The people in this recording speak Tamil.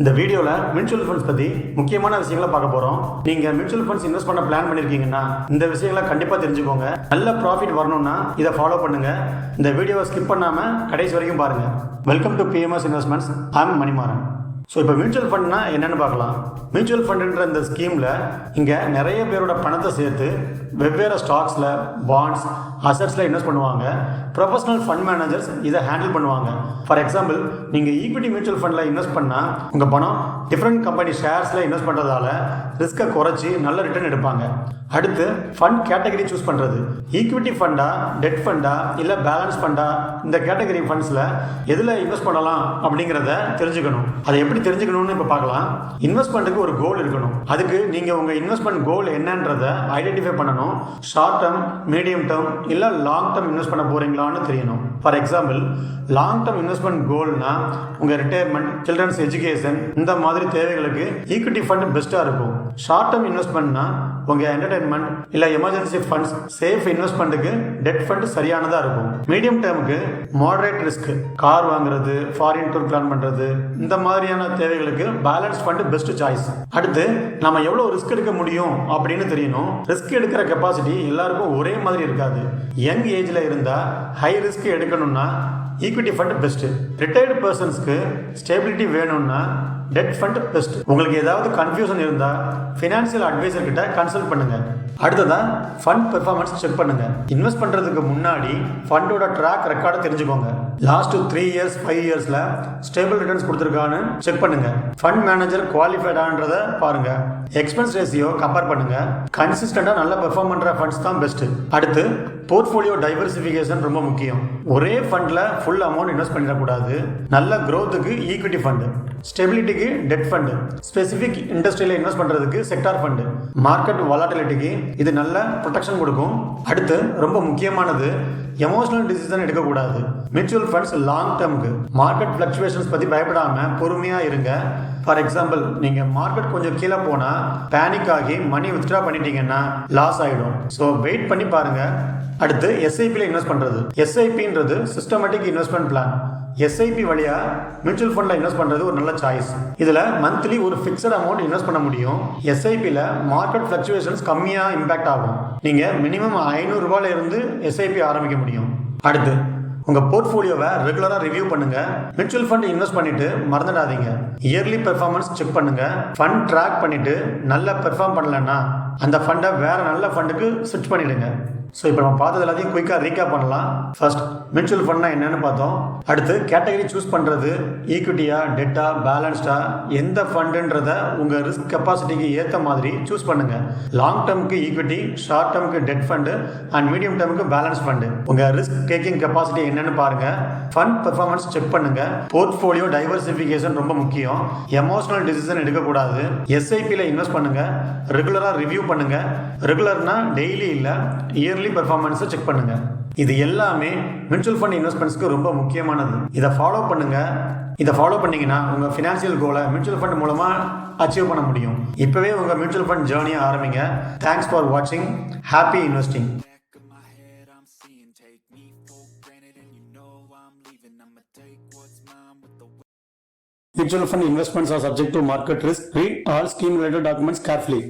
இந்த வீடியோவில் மியூச்சுவல் ஃபண்ட்ஸ் பற்றி முக்கியமான விஷயங்களை பார்க்க போகிறோம். நீங்கள் மியூச்சுவல் ஃபண்ட்ஸ் இன்வெஸ்ட் பண்ண பிளான் பண்ணியிருக்கீங்கன்னா இந்த விஷயங்களை கண்டிப்பாக தெரிஞ்சுக்கோங்க. நல்ல ப்ராஃபிட் வரணும்னா இதை ஃபாலோ பண்ணுங்கள். இந்த வீடியோவை ஸ்கிப் பண்ணாமல் கடைசி வரைக்கும் பாருங்கள். Welcome to PMS investments. I'm Manimaran. So இப்போ மியூச்சுவல் ஃபண்ட்னா என்னென்னு பார்க்கலாம். மியூச்சுவல் ஃபண்டுன்ற இந்த ஸ்கீமில் இங்கே நிறைய பேரோட பணத்தை சேர்த்து வெவ்வேறு ஸ்டாக்ஸில், பாண்ட்ஸ், அசட்ஸில் இன்வெஸ்ட் பண்ணுவாங்க. ப்ரொஃபஷனல் ஃபண்ட் மேனேஜர்ஸ் இதை ஹேண்டில் பண்ணுவாங்க. ஃபார் எக்ஸாம்பிள், நீங்கள் ஈக்விட்டி மியூச்சுவல் ஃபண்டில் இன்வெஸ்ட் பண்ணால் உங்கள் பணம் டிஃப்ரெண்ட் கம்பெனி ஷேர்ஸில் இன்வெஸ்ட் பண்ணுறதால ரிஸ்க்கை குறைச்சி நல்ல ரிட்டர்ன் எடுப்பாங்க. அடுத்து ஃபண்ட் கேட்டகரி சூஸ் பண்ணுறது. ஈக்விட்டி ஃபண்டா, டெட் ஃபண்டா, இல்லை பேலன்ஸ் ஃபண்டா, இந்த கேட்டகரி ஃபண்ட்ஸில் எதில் இன்வெஸ்ட் பண்ணலாம் அப்படிங்கிறத தெரிஞ்சுக்கணும். அதை எப்படி தெரிஞ்சுக்கணும்னு இப்போ பார்க்கலாம். இன்வெஸ்ட்மெண்ட்டுக்கு ஒரு கோல் இருக்கணும். அதுக்கு நீங்கள் உங்கள் இன்வெஸ்ட்மெண்ட் கோல் என்னன்றதை ஐடென்டிஃபை பண்ணணும். ஷார்ட் டேர்ம், மீடியம் டேர்ம், இல்லை லாங் டேர்ம் இன்வெஸ்ட் பண்ண போறீங்களான்னு தெரியணும். For example, long term investment கோல்னா உங்கள் ரிட்டையர்மெண்ட், சில்ட்ரன்ஸ் எஜுகேஷன், இந்த மாதிரி தேவைகளுக்கு ஈக்விட்டி ஃபண்ட் பெஸ்ட்டாக இருக்கும். ஷார்ட் டேர்ம் இன்வெஸ்ட்மெண்ட்னா உங்கள் என்டர்டைன்மெண்ட் இல்லை எமர்ஜென்சி ஃபண்ட்ஸ், சேஃப் இன்வெஸ்ட்மெண்ட்டுக்கு டெட் ஃபண்ட் சரியானதாக இருக்கும். மீடியம் டேர்முக்கு மாடரேட் ரிஸ்க், கார் வாங்குறது, ஃபாரின் டூர் பிளான் பண்ணுறது, இந்த மாதிரியான தேவைகளுக்கு பேலன்ஸ் ஃபண்ட் பெஸ்ட் சாய்ஸ். அடுத்து நம்ம எவ்வளோ ரிஸ்க் எடுக்க முடியும் அப்படின்னு தெரியணும். ரிஸ்க் எடுக்கிற கெப்பாசிட்டி எல்லாருக்கும் ஒரே மாதிரி இருக்காது. யங் ஏஜில் இருந்தால் ஹை ரிஸ்க் எடுக்கணும்னா ஈக்விட்டி ஃபண்ட் பெஸ்ட். ரிட்டையர்டு பர்சன்ஸ்க்கு ஸ்டேபிலிட்டி வேணும்னா டெட் ஃபண்ட் பெஸ்ட். உங்களுக்கு ஏதாவது கன்ஃபியூஷன் இருந்தால் ஃபினான்ஷியல் அட்வைசர் கிட்ட கன்சல்ட் பண்ணுங்க. அடுத்ததான் ஃபண்ட் பெர்ஃபார்மன்ஸ் செக் பண்ணுங்க. இன்வெஸ்ட் பண்ணுறதுக்கு முன்னாடி ஃபண்டோட ட்ராக் ரெக்கார்டை தெரிஞ்சுக்கோங்க. லாஸ்ட் 3 இயர்ஸ் 5 இயர்ஸில் ஸ்டேபிள் ரிட்டர்ன்ஸ் கொடுத்துருக்கான்னு செக் பண்ணுங்க. ஃபண்ட் மேனேஜர் குவாலிஃபைடான்றதை பாருங்க. எக்ஸ்பென்ஸ் ரேஷியோ கம்பேர் பண்ணுங்க. கன்சிஸ்டண்டாக நல்ல பெர்ஃபார்ம் பண்ணுற ஃபண்ட்ஸ் தான் பெஸ்ட். அடுத்து போர்ட்ஃபோலியோ டைவர்சிஃபிகேஷன் ரொம்ப முக்கியம். ஒரே ஃபண்டில் ஃபுல் அமௌண்ட் இன்வெஸ்ட் பண்ணிடக்கூடாது. நல்ல க்ரோத்துக்கு ஈக்விட்டி ஃபண்டு, ஸ்டெபிலிட்டிக்கு டெட் ஃபண்டு, ஸ்பெசிஃபிக் இண்டஸ்ட்ரியில் இன்வெஸ்ட் பண்ணுறதுக்கு செக்டார் ஃபண்டு, மார்க்கெட் வாலட்டிலிட்டிக்கு இது நல்ல ப்ரொடெக்ஷன் கொடுக்கும். அடுத்து ரொம்ப முக்கியமானது, எமோஷனல் டிசிஷன் எடுக்கக்கூடாது. மியூச்சுவல் ஃபண்ட்ஸ் லாங் டேர்முக்கு. மார்க்கெட் ஃப்ளக்சுவேஷன்ஸ் பற்றி பயப்படாமல் பொறுமையாக இருங்க. ஃபார் எக்ஸாம்பிள், நீங்கள் மார்க்கெட் கொஞ்சம் கீழே போனால் பேனிக் ஆகி மணி வித்ட்ரா பண்ணிட்டீங்கன்னா லாஸ் ஆகிடும். ஸோ வெயிட் பண்ணி பாருங்கள். அடுத்து எஸ்ஐபியில் இன்வெஸ்ட் பண்ணுறது. எஸ்ஐபின்றது சிஸ்டமேட்டிக் இன்வெஸ்ட்மெண்ட் பிளான். எஸ்ஐபி வழியா மியூச்சுவல் ஃபண்ட்ல இன்வெஸ்ட் பண்றது ஒரு நல்ல சாய்ஸ். இதுல மந்த்லி ஒரு ஃபிக்ஸட் அமௌண்ட் இன்வெஸ்ட் பண்ண முடியும். எஸ்ஐபியில் மார்க்கெட் ஃபிளக்சுவேஷன்ஸ் கம்மியா இம்பாக்ட் ஆகும். நீங்க மினிமம் 500 ரூபாயில இருந்து எஸ்ஐபி ஆரம்பிக்க முடியும். அடுத்து உங்க போர்ட்ஃபோலியோவை ரெகுலரா ரிவ்யூ பண்ணுங்க. மியூச்சுவல் ஃபண்ட் இன்வெஸ்ட் பண்ணிட்டு மறந்துடாதீங்க. இயர்லி பெர்ஃபார்மன்ஸ் செக் பண்ணுங்க. ஃபண்ட் ட்ராக் பண்ணிட்டு நல்லா பெர்ஃபார்ம் பண்ணலன்னா அந்த ஃபண்டை வேற நல்ல ஃபண்டுக்கு ஸ்விட்ச் பண்ணிடுங்க. ஸோ இப்போ நம்ம பார்த்தது எல்லாத்தையும் குயிக்காக ரீகேப் பண்ணலாம். ஃபர்ஸ்ட், மியூச்சுவல் ஃபண்ட்னா என்னன்னு பார்த்தோம். அடுத்து கேட்டகரி சூஸ் பண்ணுறது. ஈக்விட்டியா, டெட்டா, பேலன்ஸ்டா, எந்த ஃபண்டுன்றதை உங்கள் ரிஸ்க் கெப்பாசிட்டிக்கு ஏற்ற மாதிரி சூஸ் பண்ணுங்க. லாங் டேர்முக்கு ஈக்விட்டி, ஷார்ட் டேர்முக்கு டெட் ஃபண்டு அண்ட் மீடியம் டேர்முக்கு பேலன்ஸ் ஃபண்டு. உங்கள் ரிஸ்க் டேக்கிங் கெப்பாசிட்டி என்னன்னு பாருங்க. ஃபண்ட் பெர்ஃபார்மன்ஸ் செக் பண்ணுங்க. போர்ட்ஃபோலியோ டைவர்சிஃபிகேஷன் ரொம்ப முக்கியம். எமோஷனல் டிசிஷன் எடுக்கக்கூடாது. எஸ்ஐபியில் இன்வெஸ்ட் பண்ணுங்க. ரெகுலராக ரிவ்யூ பண்ணுங்க. ரெகுலர்னா டெய்லி இல்லை, இயர்லி பெர்ஃபார்மன்ஸை செக் பண்ணுங்க. இது எல்லாமே மியூச்சுவல் ஃபண்ட் இன்வெஸ்ட்மெண்ட்ஸ்க்கு ரொம்ப முக்கியமானது. இதை ஃபாலோ பண்ணுங்க. இதை ஃபாலோ பண்ணீங்கன்னா உங்க ஃபினான்ஷியல் கோலை மியூச்சுவல் ஃபண்ட் மூலமா அச்சீவ் பண்ண முடியும். இப்பவே உங்க மியூச்சுவல் ஃபண்ட் ஜேர்னியை ஆரம்பிங்க. தேங்க்ஸ் ஃபார் வாட்சிங். Happy investing. Mutual fund investments are subject to market risk. Read all scheme related documents carefully.